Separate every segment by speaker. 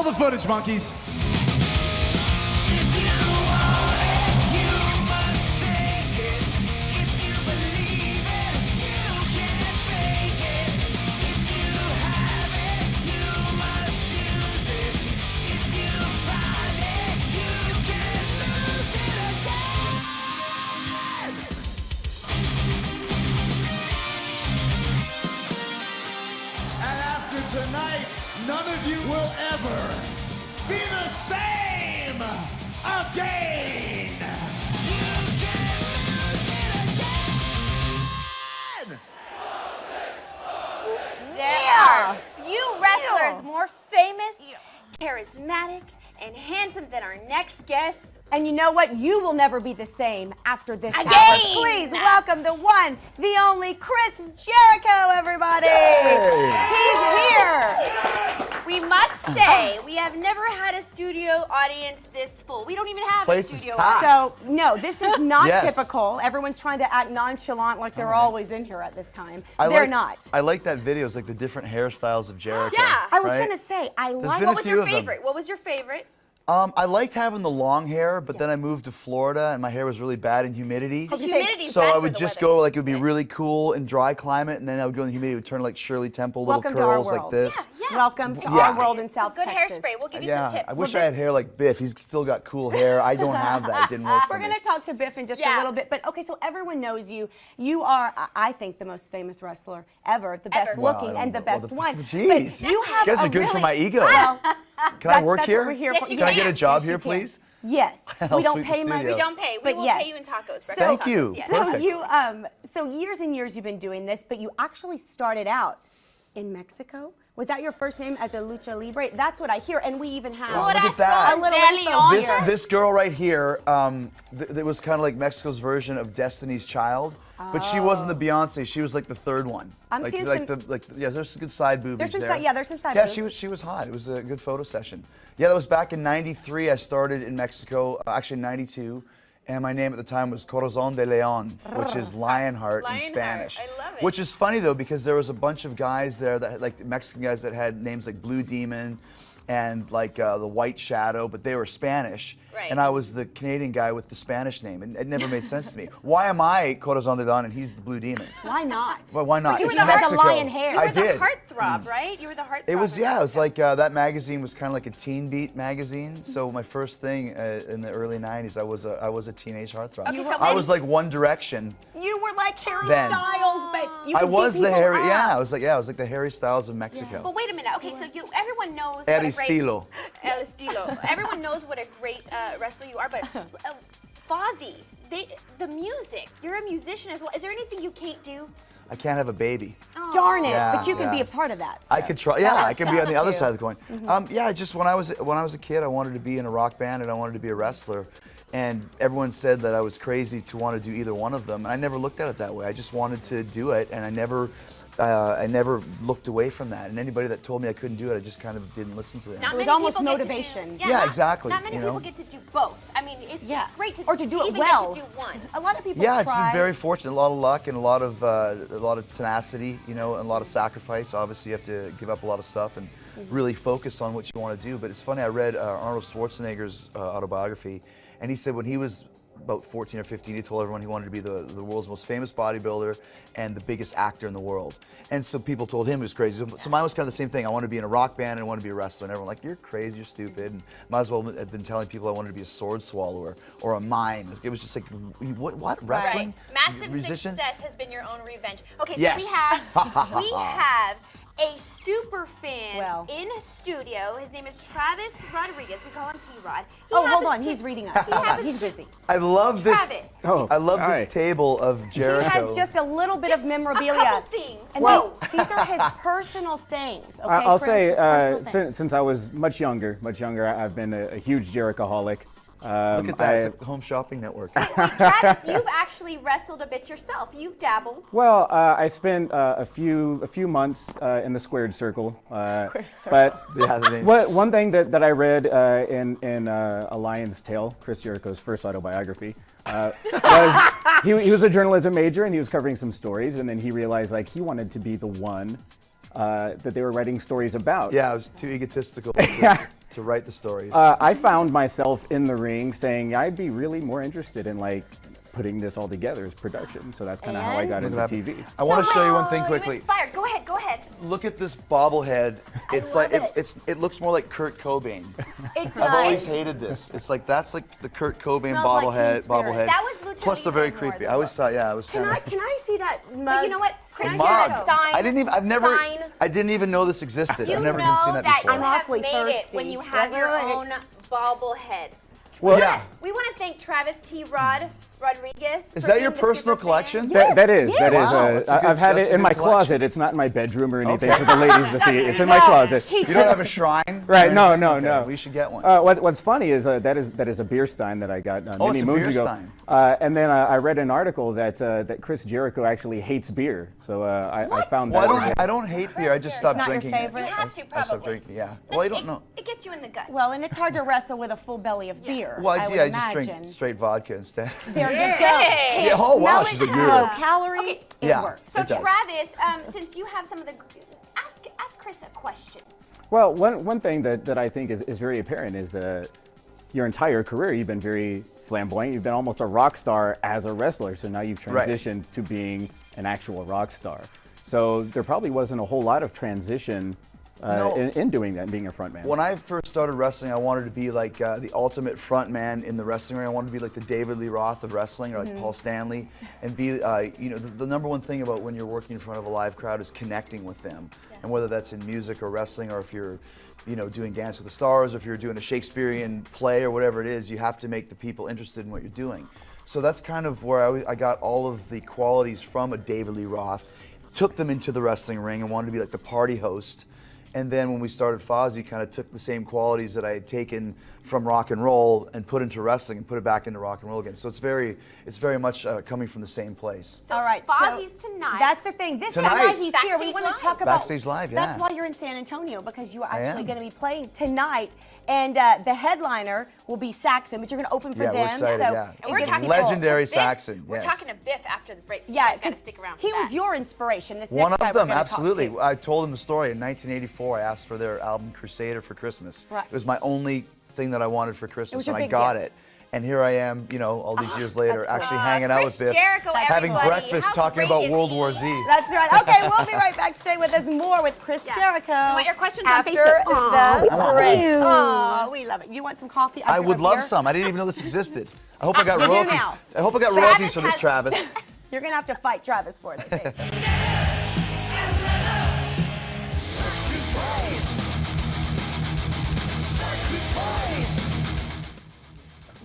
Speaker 1: Roll the footage, monkeys. Tonight, none of you will ever be the same again. You can lose it again.
Speaker 2: There are few wrestlers more famous, charismatic, and handsome than our next guest.
Speaker 3: And you know what? You will never be the same after this
Speaker 2: Again.
Speaker 3: hour. Please welcome the one, the only Chris Jericho, everybody. He's here.
Speaker 2: We must say, we have never had a studio audience this full. We don't even have
Speaker 4: Place
Speaker 2: a
Speaker 4: is
Speaker 2: studio
Speaker 4: packed.
Speaker 2: audience.
Speaker 3: So, no, this is not
Speaker 4: Yes.
Speaker 3: typical. Everyone's trying to act nonchalant like they're always in here at this time.
Speaker 4: I
Speaker 3: They're
Speaker 4: like-
Speaker 3: not.
Speaker 4: I like that video. It's like the different hairstyles of Jericho.
Speaker 2: Yeah.
Speaker 3: I was
Speaker 4: right?
Speaker 3: going to say, I like
Speaker 4: been
Speaker 2: What
Speaker 4: a
Speaker 2: was
Speaker 4: few
Speaker 2: your
Speaker 4: of them.
Speaker 2: favorite? What was your favorite?
Speaker 4: I liked having the long hair, but then I moved to Florida and my hair was really bad in humidity.
Speaker 2: The humidity's
Speaker 4: So
Speaker 2: bad
Speaker 4: I
Speaker 2: for
Speaker 4: would
Speaker 2: the
Speaker 4: just
Speaker 2: weather.
Speaker 4: go like it would be really cool in dry climate, and then I would go in the humidity. It would turn like Shirley Temple, little
Speaker 3: Welcome to our
Speaker 4: curls like
Speaker 3: world.
Speaker 4: this.
Speaker 2: Yeah.
Speaker 3: Welcome to
Speaker 4: Yeah.
Speaker 3: our world in South
Speaker 2: Good
Speaker 3: Texas.
Speaker 2: hairspray. We'll give you
Speaker 4: Yeah,
Speaker 2: some tips.
Speaker 4: I wish I had hair like Biff. He's still got cool hair. I don't have that. It didn't work for
Speaker 3: We're
Speaker 4: me.
Speaker 3: going to talk to Biff in just a
Speaker 2: Yeah.
Speaker 3: little bit. But okay, so everyone knows you. You are, I think, the most famous wrestler ever, the best
Speaker 4: Wow,
Speaker 3: looking
Speaker 4: I
Speaker 3: and the
Speaker 4: don't know.
Speaker 3: best
Speaker 4: Well,
Speaker 3: one.
Speaker 4: Jeez.
Speaker 3: But you have
Speaker 4: You guys
Speaker 3: a
Speaker 4: are good for
Speaker 3: really-
Speaker 4: my ego.
Speaker 3: Well,
Speaker 4: Can I work
Speaker 3: that's
Speaker 4: here?
Speaker 3: What we're here
Speaker 2: Yes,
Speaker 3: for.
Speaker 2: you
Speaker 4: Can I get a
Speaker 2: can.
Speaker 4: job
Speaker 3: Yes,
Speaker 4: here,
Speaker 3: you can.
Speaker 4: please?
Speaker 3: Yes.
Speaker 4: I'll
Speaker 3: We don't
Speaker 4: sweep the
Speaker 3: pay much.
Speaker 4: studio.
Speaker 2: We don't pay. We
Speaker 3: But
Speaker 2: will
Speaker 3: yes.
Speaker 2: pay you in tacos. breakfast
Speaker 4: Thank
Speaker 2: tacos,
Speaker 4: you.
Speaker 2: yes.
Speaker 3: So
Speaker 4: Perfect.
Speaker 3: you, so years and years you've been doing this, but you actually started out in Mexico. Was that your first name as a lucha libre? That's what I hear, and we even have
Speaker 4: look at that.
Speaker 3: a little
Speaker 2: De
Speaker 3: info
Speaker 2: Leon.
Speaker 3: here.
Speaker 4: This girl right here, it was kind of like Mexico's version of Destiny's Child, but she wasn't the Beyonce. She was like the third one.
Speaker 3: I'm
Speaker 4: like,
Speaker 3: seeing
Speaker 4: like
Speaker 3: some-
Speaker 4: yeah. There's some good side boobies
Speaker 3: There's some
Speaker 4: there.
Speaker 3: side- yeah, there's some side
Speaker 4: Yeah,
Speaker 3: boobs.
Speaker 4: she was hot. It was a good photo session. Yeah, that was back in '93. I started in Mexico, actually '92. And my name at the time was Corazón de León, which is Lionheart in
Speaker 2: Lionheart.
Speaker 4: Spanish.
Speaker 2: I love it.
Speaker 4: Which is funny though, because there was a bunch of guys there that had, like Mexican guys that had names like Blue Demon and like the White Shadow, but they were Spanish.
Speaker 2: Right.
Speaker 4: And I was the Canadian guy with the Spanish name, and it never made sense to me. Why am I Corazón de León and he's the Blue Demon?
Speaker 3: Why not?
Speaker 4: Well, why not?
Speaker 3: You were
Speaker 4: It's
Speaker 3: the heart-
Speaker 4: Mexico.
Speaker 3: lion hair.
Speaker 2: You
Speaker 4: I
Speaker 2: were the
Speaker 4: did.
Speaker 2: heartthrob, right? You were the heartthrob.
Speaker 4: It was,
Speaker 2: in
Speaker 4: yeah, it was
Speaker 2: Mexico.
Speaker 4: like that magazine was kind of like a teen beat magazine. So my first thing in the early '90s, I was a teenage heartthrob.
Speaker 2: Okay, so
Speaker 4: I
Speaker 2: when-
Speaker 4: was like One Direction.
Speaker 3: You were like Harry
Speaker 4: Then.
Speaker 3: Styles, but you
Speaker 4: I
Speaker 3: could beat
Speaker 4: was the
Speaker 3: people
Speaker 4: Harry,
Speaker 3: up.
Speaker 4: yeah, I was like the Harry Styles of Mexico.
Speaker 2: But wait a minute. Okay, so everyone knows
Speaker 4: El
Speaker 2: what a great
Speaker 4: estilo.
Speaker 2: El estilo. Everyone knows what a great wrestler you are, but Fozzy, the music. You're a musician as well. Is there anything you can't do?
Speaker 4: I can't have a baby.
Speaker 3: Darn it!
Speaker 4: Yeah,
Speaker 3: but you could be
Speaker 4: yeah.
Speaker 3: a part of that.
Speaker 4: I
Speaker 3: so
Speaker 4: could try. Yeah,
Speaker 3: that
Speaker 4: I could be on the other
Speaker 3: too.
Speaker 4: side of the coin. Yeah, just when I was a kid, I wanted to be in a rock band and I wanted to be a wrestler, and everyone said that I was crazy to want to do either one of them. And I never looked at it that way. I just wanted to do it, and I never looked away from that. And anybody that told me I couldn't do it, I just kind of didn't listen to them.
Speaker 2: Not
Speaker 3: It was
Speaker 2: many
Speaker 3: almost
Speaker 2: people get to do-
Speaker 3: motivation.
Speaker 2: yeah,
Speaker 4: Yeah,
Speaker 2: not-
Speaker 4: exactly,
Speaker 2: Not many
Speaker 4: you know?
Speaker 2: people get to do both. I mean, it's great to
Speaker 3: or to do it
Speaker 2: even
Speaker 3: well.
Speaker 2: Get to do one.
Speaker 3: A lot of people
Speaker 4: Yeah, it's
Speaker 3: try.
Speaker 4: been very fortunate. A lot of luck and a lot of tenacity, you know, and a lot of sacrifice. Obviously, you have to give up a lot of stuff and really focus on what you want to do. But it's funny. I read Arnold Schwarzenegger's autobiography, and he said when he was about 14 or 15, he told everyone he wanted to be the world's most famous bodybuilder and the biggest actor in the world. And so people told him he was crazy. So mine was kind of the same thing. I want to be in a rock band and I want to be a wrestler. And everyone like, you're crazy, you're stupid. And might as well have been telling people I wanted to be a sword swallower or a mime. It was just like, what wrestling?
Speaker 2: Right. Massive
Speaker 4: Musician?
Speaker 2: success has been your own revenge. Okay, so
Speaker 4: Yes.
Speaker 2: we have a super fan
Speaker 3: Well.
Speaker 2: in studio. His name is Travis Rodriguez. We call him T-Rod. He
Speaker 3: Oh, hold
Speaker 2: happens
Speaker 3: on.
Speaker 2: to-
Speaker 3: He's reading us.
Speaker 2: He
Speaker 3: Hold on,
Speaker 2: happens
Speaker 3: He's
Speaker 2: to-
Speaker 3: busy.
Speaker 4: I love this.
Speaker 2: Travis.
Speaker 5: Oh,
Speaker 4: I love
Speaker 5: hi.
Speaker 4: this table of Jericho.
Speaker 3: He has just a little bit of memorabilia.
Speaker 2: A couple things.
Speaker 3: And
Speaker 2: Whoa.
Speaker 3: these are his personal things. Okay,
Speaker 5: I'll
Speaker 3: Chris?
Speaker 5: say,
Speaker 3: His personal things.
Speaker 5: since I was much younger, I've been a huge Jerichoholic.
Speaker 4: Look at that. It's like the Home Shopping Network.
Speaker 2: Travis, you've actually wrestled a bit yourself. You've dabbled.
Speaker 5: Well, I spent a few months in the squared circle.
Speaker 3: Squared circle.
Speaker 5: But
Speaker 4: Yeah, the name.
Speaker 5: one thing that I read in A Lion's Tale, Chris Jericho's first autobiography, was he was a journalism major and he was covering some stories, and then he realized like he wanted to be the one that they were writing stories about.
Speaker 4: Yeah, I was too egotistical to write the stories.
Speaker 5: I found myself in the ring saying I'd be really more interested in like putting this all together as production. So that's kind of how I got into TV.
Speaker 4: I want to show you one thing
Speaker 2: You're
Speaker 4: quickly.
Speaker 2: inspired. Go ahead. Go ahead.
Speaker 4: Look at this bobblehead. It's
Speaker 2: love
Speaker 4: like
Speaker 2: it.
Speaker 4: it looks more like Kurt Cobain.
Speaker 3: It does.
Speaker 4: I've always hated this. It's like that's like the Kurt Cobain
Speaker 3: Smells like
Speaker 4: bobblehead.
Speaker 3: Teen Spirit.
Speaker 4: Bobblehead.
Speaker 2: That was Lucha
Speaker 4: Plus, they're very
Speaker 2: Libre more
Speaker 4: creepy.
Speaker 2: than
Speaker 4: I always thought, yeah, it was
Speaker 3: Can
Speaker 4: kind
Speaker 3: I
Speaker 4: of.
Speaker 3: can I see that mug?
Speaker 2: But you know what? Chris
Speaker 3: Can I
Speaker 4: mug.
Speaker 3: see that Stein?
Speaker 4: I didn't even. I've never.
Speaker 3: Stein?
Speaker 4: I didn't even know this existed.
Speaker 2: You
Speaker 4: I've never
Speaker 2: know
Speaker 4: even seen that
Speaker 2: that
Speaker 4: before.
Speaker 2: you
Speaker 3: I'm
Speaker 2: have
Speaker 3: awfully
Speaker 2: made it
Speaker 3: thirsty.
Speaker 2: when you have
Speaker 3: Wait,
Speaker 2: your
Speaker 3: wait, wait.
Speaker 2: own bobblehead.
Speaker 4: Yeah.
Speaker 2: We want to thank Travis T. Rodriguez.
Speaker 4: Is
Speaker 2: for
Speaker 4: that your
Speaker 2: being the
Speaker 4: personal
Speaker 2: super
Speaker 4: collection?
Speaker 2: fan.
Speaker 5: That is.
Speaker 4: Wow, that's a good-
Speaker 5: I've had
Speaker 4: that's
Speaker 5: it
Speaker 4: a
Speaker 5: in
Speaker 4: good
Speaker 5: my
Speaker 4: collection.
Speaker 5: closet. It's not in my bedroom or anything
Speaker 4: Okay.
Speaker 5: for the ladies to see. It's in my closet.
Speaker 3: He
Speaker 4: You don't have a shrine?
Speaker 5: Right,
Speaker 4: or
Speaker 5: no,
Speaker 4: anything?
Speaker 5: no,
Speaker 4: Okay,
Speaker 5: no.
Speaker 4: We should get one.
Speaker 5: What's funny is that is a beer stein that I got
Speaker 4: Oh,
Speaker 5: many
Speaker 4: it's a
Speaker 5: moons
Speaker 4: beer
Speaker 5: ago.
Speaker 4: stein.
Speaker 5: And then I read an article that Chris Jericho actually hates beer. So I found
Speaker 4: Well,
Speaker 5: that.
Speaker 4: I don't hate beer. I just stopped
Speaker 3: not your
Speaker 4: drinking it.
Speaker 3: favorite?
Speaker 2: You have to,
Speaker 4: I stopped
Speaker 2: probably.
Speaker 4: drinking. Yeah. Well, I don't
Speaker 2: It-
Speaker 4: know.
Speaker 2: It gets you in the gut.
Speaker 3: Well, and it's hard to wrestle with a full belly of beer.
Speaker 4: Well,
Speaker 3: I would
Speaker 4: yeah, I just
Speaker 3: imagine.
Speaker 4: drink straight vodka instead.
Speaker 3: There you go.
Speaker 2: Hey.
Speaker 4: Yeah, oh, wow,
Speaker 3: Smell
Speaker 4: she's
Speaker 3: it,
Speaker 4: a good-
Speaker 3: low calorie.
Speaker 2: Okay.
Speaker 3: It
Speaker 4: Yeah.
Speaker 3: works.
Speaker 2: So
Speaker 4: It does.
Speaker 2: Travis, since you have some of the, ask Chris a question.
Speaker 5: Well, one thing that I think is very apparent is that your entire career you've been very flamboyant. You've been almost a rock star as a wrestler. So now you've
Speaker 4: Right.
Speaker 5: transitioned to being an actual rock star. So there probably wasn't a whole lot of transition
Speaker 4: No.
Speaker 5: in doing that, being a front man.
Speaker 4: When I first started wrestling, I wanted to be like the ultimate front man in the wrestling ring. I wanted to be like the David Lee Roth of wrestling, or like Paul Stanley, and be, the number one thing about when you're working in front of a live crowd is connecting with them. And whether that's in music or wrestling, or if you're, doing Dance with the Stars, or if you're doing a Shakespearean play or whatever it is, you have to make the people interested in what you're doing. So that's kind of where I got all of the qualities from a David Lee Roth, took them into the wrestling ring and wanted to be like the party host. And then when we started Fozzy, kind of took the same qualities that I had taken from rock and roll and put into wrestling and put it back into rock and roll again. So it's very much coming from the same place.
Speaker 2: So
Speaker 3: All right,
Speaker 2: Fozzie's
Speaker 3: so
Speaker 2: tonight.
Speaker 3: That's the thing. This
Speaker 4: Tonight.
Speaker 3: is why he's here. We
Speaker 2: Backstage
Speaker 3: want
Speaker 2: Live.
Speaker 3: to talk about
Speaker 4: Backstage Live,
Speaker 3: That's
Speaker 4: yeah.
Speaker 3: why you're in San Antonio, because you are
Speaker 4: I
Speaker 3: actually
Speaker 4: am.
Speaker 3: going to be playing tonight, and the headliner will be Saxon, but you're going to open for
Speaker 4: Yeah,
Speaker 3: them.
Speaker 4: we're excited,
Speaker 3: so
Speaker 4: yeah.
Speaker 3: it
Speaker 2: And we're
Speaker 3: gives
Speaker 2: talking
Speaker 3: people-
Speaker 4: Legendary
Speaker 2: to Biff.
Speaker 4: Saxon,
Speaker 2: We're
Speaker 4: yes.
Speaker 2: talking to Biff after the break, so
Speaker 3: Yeah,
Speaker 2: you guys got to
Speaker 3: 'cause
Speaker 2: stick around for
Speaker 3: he
Speaker 2: that.
Speaker 3: was your inspiration. This
Speaker 4: One
Speaker 3: next guy
Speaker 4: of
Speaker 3: we're
Speaker 4: them,
Speaker 3: gonna talk
Speaker 4: absolutely.
Speaker 3: to.
Speaker 4: I told him the story. In 1984, I asked for their album Crusader for Christmas.
Speaker 3: Right.
Speaker 4: It was my only thing that I wanted for Christmas,
Speaker 3: was your
Speaker 4: and I
Speaker 3: big
Speaker 4: got
Speaker 3: gift.
Speaker 4: it. And here I am, all these years later,
Speaker 3: that's cool.
Speaker 4: actually hanging out with
Speaker 2: Chris
Speaker 4: Biff,
Speaker 2: Jericho,
Speaker 4: having
Speaker 2: everybody.
Speaker 4: breakfast,
Speaker 2: How
Speaker 4: talking
Speaker 2: great
Speaker 4: about
Speaker 2: is
Speaker 4: World
Speaker 2: he?
Speaker 4: War Z.
Speaker 3: That's right. Okay, we'll be right back. Stay with us more with Chris
Speaker 2: Yeah.
Speaker 3: Jericho.
Speaker 2: You want your questions on
Speaker 3: after
Speaker 2: Facebook? Aw, we
Speaker 3: the
Speaker 2: love
Speaker 3: break.
Speaker 2: you.
Speaker 3: Oh, we love it. You want some coffee?
Speaker 4: I
Speaker 3: After
Speaker 4: would
Speaker 3: the
Speaker 4: love
Speaker 3: beer?
Speaker 4: some. I didn't even know this existed. I hope I got
Speaker 3: You do
Speaker 4: royalties.
Speaker 3: now.
Speaker 4: I hope I got
Speaker 2: Travis
Speaker 4: royalties for this,
Speaker 2: has-
Speaker 4: Travis.
Speaker 3: You're gonna have to fight Travis for it. I think.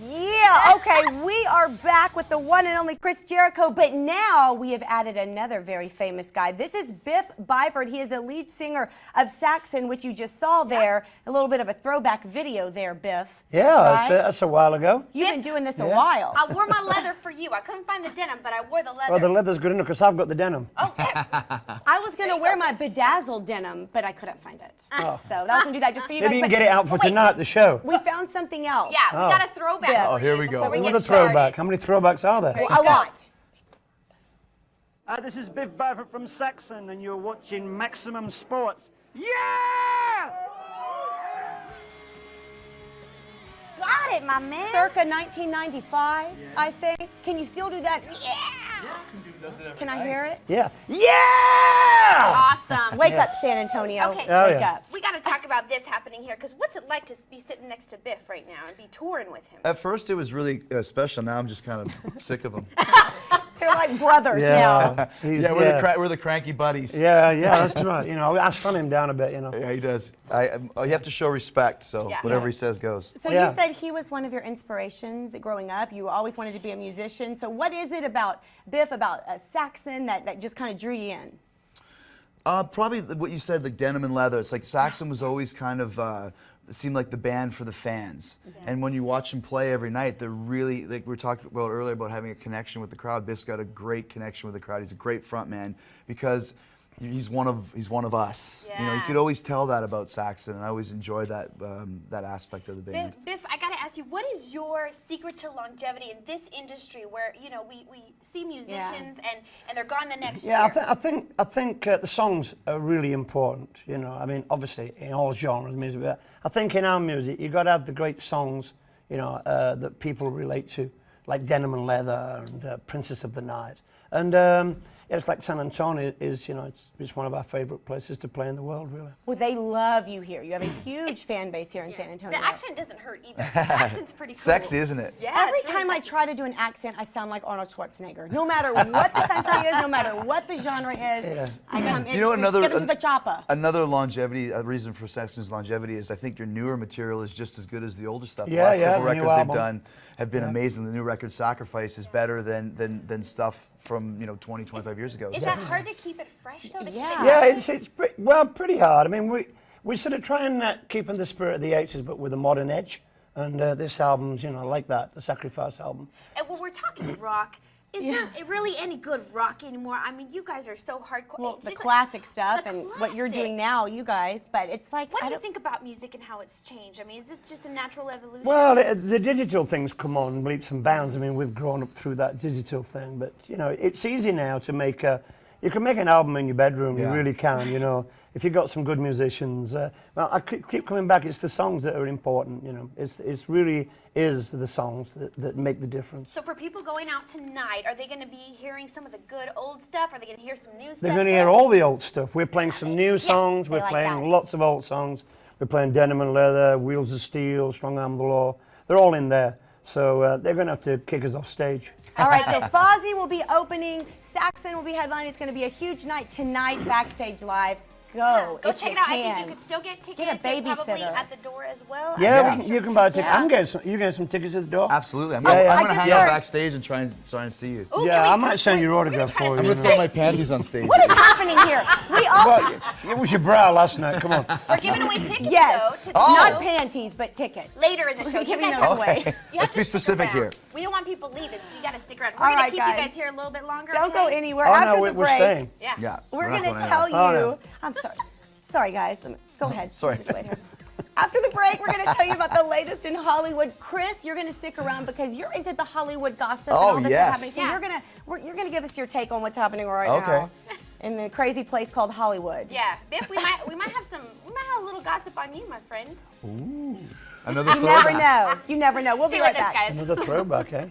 Speaker 3: Yeah, okay, we are back with the one and only Chris Jericho, but now we have added another very famous guy. This is Biff Byford. He is the lead singer of Saxon, which you just saw there. A little bit of a throwback video there, Biff.
Speaker 6: Yeah,
Speaker 3: Right?
Speaker 6: that's a while ago.
Speaker 3: You've been doing this a
Speaker 6: Yeah.
Speaker 3: while.
Speaker 2: I wore my leather for you. I couldn't find the denim, but I wore the leather.
Speaker 6: Well, the leather's good enough because I've got the denim.
Speaker 2: Okay.
Speaker 3: I was going to wear my bedazzled denim, but I couldn't find it. So I was going to do that just for you
Speaker 6: Maybe
Speaker 3: guys.
Speaker 6: you can
Speaker 3: but
Speaker 6: get it out for tonight, the show.
Speaker 3: We found something else.
Speaker 2: Yeah, we got a throwback.
Speaker 3: Yeah.
Speaker 2: for
Speaker 4: Oh, here
Speaker 2: you
Speaker 4: we go.
Speaker 2: before we
Speaker 6: What
Speaker 2: get
Speaker 6: a throwback.
Speaker 2: started.
Speaker 6: How many throwbacks are there?
Speaker 3: A lot.
Speaker 7: This is Biff Byford from Saxon, and you're watching Maximum Sports. Yeah!
Speaker 2: Got it, my man.
Speaker 3: Circa 1995, I think. Can you still do that? Yeah. Can I hear it?
Speaker 6: Yeah. Yeah!
Speaker 2: Awesome.
Speaker 3: Wake up, San Antonio.
Speaker 2: Okay.
Speaker 6: Oh,
Speaker 3: Wake
Speaker 6: yeah.
Speaker 3: up.
Speaker 2: We got to talk about this happening here, because what's it like to be sitting next to Biff right now and be touring with him?
Speaker 4: At first, it was really special. Now I'm just kind of sick of him.
Speaker 3: They're like brothers now.
Speaker 6: Yeah. He's-
Speaker 4: Yeah, we're the cranky buddies.
Speaker 6: Yeah, that's right. I stun him down a bit,
Speaker 4: Yeah, he does. You have to show respect, so
Speaker 2: Yeah.
Speaker 4: whatever he says goes.
Speaker 3: So
Speaker 6: Yeah.
Speaker 3: you said he was one of your inspirations growing up. You always wanted to be a musician. So what is it about Biff, about Saxon, that just kind of drew you in?
Speaker 4: Probably what you said, like denim and leather. It's like Saxon was always kind of seemed like the band for the fans. And when you watch them play every night, they're really, like we were talking about earlier about having a connection with the crowd. Biff's got a great connection with the crowd. He's a great front man because he's one of us. You
Speaker 2: Yeah.
Speaker 4: could always tell that about Saxon, and I always enjoyed that that aspect of the band.
Speaker 2: Biff, I got to ask you, what is your secret to longevity in this industry where, you know, we see musicians and they're gone the next
Speaker 6: Yeah,
Speaker 2: year?
Speaker 6: I think the songs are really important. You know, I mean, obviously in all genres of music, but I think in our music you got to have the great songs, you know, that people relate to, like Denim and Leather and Princess of the Night, and yeah, it's like San Antonio is, you know, it's one of our favorite places to play in the world, really.
Speaker 3: Well, they love you here. You have a huge fan base here in San Antonio.
Speaker 2: The accent doesn't hurt either. The accent's pretty cool.
Speaker 4: Sexy, isn't it?
Speaker 2: Yeah,
Speaker 3: Every
Speaker 2: it's really
Speaker 3: time I
Speaker 2: sexy.
Speaker 3: try to do an accent, I sound like Arnold Schwarzenegger. No matter what the country is, no matter what the genre is, I come in.
Speaker 4: You know,
Speaker 3: get into the chopper.
Speaker 4: another longevity, a reason for Saxon's longevity is I think your newer material is just as good as the older stuff. The
Speaker 6: Yeah,
Speaker 4: last
Speaker 6: yeah,
Speaker 4: couple
Speaker 6: the new
Speaker 4: records they've
Speaker 6: album.
Speaker 4: done have been amazing. The new record Sacrifice is better than stuff from, you know, 20, 25 years ago.
Speaker 2: Is that hard to keep it fresh though? To
Speaker 3: Yeah.
Speaker 2: keep it
Speaker 6: Yeah, it's pretty hard. I mean, we sort of try and keep in the spirit of the 80s, but with a modern edge. And this album's, you know, like that, the Sacrifice album.
Speaker 2: And when we're talking rock, is there really any good rock anymore? I mean, you guys are so hardcore.
Speaker 3: Well,
Speaker 2: It's
Speaker 3: the
Speaker 2: just
Speaker 3: classic stuff
Speaker 2: the
Speaker 3: and what you're doing
Speaker 2: classics.
Speaker 3: now, you guys, but it's like,
Speaker 2: What
Speaker 3: I
Speaker 2: do you
Speaker 3: don't
Speaker 2: think about music and how it's changed? I mean, is it just a natural evolution?
Speaker 6: Well, the digital things come on leaps and bounds. I mean, we've grown up through that digital thing, but, you know, it's easy now to make you can make an album in your bedroom, you
Speaker 4: Yeah.
Speaker 6: really can, you know, if you've got some good musicians. Well, I keep coming back, it's the songs that are important, you know, it's really is the songs that make the difference.
Speaker 2: So for people going out tonight, are they going to be hearing some of the good old stuff? Are they going to hear some new stuff?
Speaker 6: They're going to
Speaker 2: too?
Speaker 6: hear all the old stuff. We're playing some new
Speaker 3: Yes,
Speaker 6: songs,
Speaker 3: they
Speaker 6: we're
Speaker 3: like
Speaker 6: playing
Speaker 3: that.
Speaker 6: lots of old songs. We're playing Denim and Leather, Wheels of Steel, Strong Arm of the Law. They're all in there. So they're going to have to kick us off stage.
Speaker 3: All right, so Fozzy will be opening, Saxon will be headlining. It's going to be a huge night tonight, backstage live. Go,
Speaker 2: Go
Speaker 3: if
Speaker 2: check
Speaker 3: you
Speaker 2: it out.
Speaker 3: can.
Speaker 2: I think you could still get tickets.
Speaker 3: Get a
Speaker 2: and probably
Speaker 3: babysitter.
Speaker 2: at the door as well.
Speaker 6: Yeah,
Speaker 4: Yeah.
Speaker 6: you can buy a ticket.
Speaker 3: Yeah.
Speaker 6: I'm getting some. You getting some tickets at the door?
Speaker 4: Absolutely. I'm
Speaker 6: Yeah,
Speaker 4: gonna,
Speaker 6: yeah.
Speaker 4: I'm
Speaker 6: I
Speaker 4: gonna
Speaker 3: just
Speaker 4: hang out
Speaker 3: heard-
Speaker 4: backstage and try and see you.
Speaker 2: Ooh,
Speaker 6: Yeah,
Speaker 2: can we-
Speaker 6: I might send your
Speaker 2: we're gonna
Speaker 6: autograph
Speaker 2: try to
Speaker 6: for
Speaker 4: I'm
Speaker 6: you.
Speaker 4: gonna throw my panties on stage.
Speaker 3: What is happening here? We also,
Speaker 6: Well, it was your brow last night. Come on.
Speaker 2: We're giving away tickets
Speaker 3: yes,
Speaker 2: though to
Speaker 3: not
Speaker 2: the show
Speaker 3: panties, but tickets.
Speaker 2: later in the
Speaker 3: We're
Speaker 2: show. You
Speaker 3: giving
Speaker 2: guys
Speaker 3: those
Speaker 2: have
Speaker 3: away.
Speaker 2: you have
Speaker 4: Let's
Speaker 2: to
Speaker 4: be
Speaker 2: stick
Speaker 4: specific
Speaker 2: around.
Speaker 4: here.
Speaker 2: We don't want people leaving, so you got to stick around. We're
Speaker 3: All
Speaker 2: gonna
Speaker 3: right,
Speaker 2: keep
Speaker 3: guys.
Speaker 2: you guys here a little bit longer.
Speaker 3: Don't go
Speaker 2: okay?
Speaker 3: anywhere.
Speaker 6: Oh
Speaker 3: After
Speaker 6: no,
Speaker 3: the
Speaker 6: we're
Speaker 3: break,
Speaker 6: staying.
Speaker 2: Yeah.
Speaker 4: Yeah.
Speaker 3: we're
Speaker 4: not
Speaker 3: going to
Speaker 4: going
Speaker 3: tell
Speaker 4: anywhere.
Speaker 3: you.
Speaker 6: Oh, no.
Speaker 3: I'm sorry. Sorry, guys. Go ahead.
Speaker 4: Sorry.
Speaker 3: Just wait here. After the break, we're going to tell you about the latest in Hollywood. Chris, you're going to stick around because you're into the Hollywood gossip and
Speaker 4: Oh,
Speaker 3: all this
Speaker 4: yes.
Speaker 3: stuff happening. So
Speaker 2: Yeah.
Speaker 3: you're going to give us your take on what's happening right
Speaker 4: Okay.
Speaker 3: now in the crazy place called Hollywood.
Speaker 2: Yeah, Biff, we might have a little gossip on you, my friend.
Speaker 4: Another
Speaker 3: You never
Speaker 4: throwback.
Speaker 3: know. You never know. We'll
Speaker 2: Stay
Speaker 3: be
Speaker 2: with
Speaker 3: right
Speaker 2: us,
Speaker 3: back.
Speaker 2: guys.
Speaker 6: Another throwback, eh?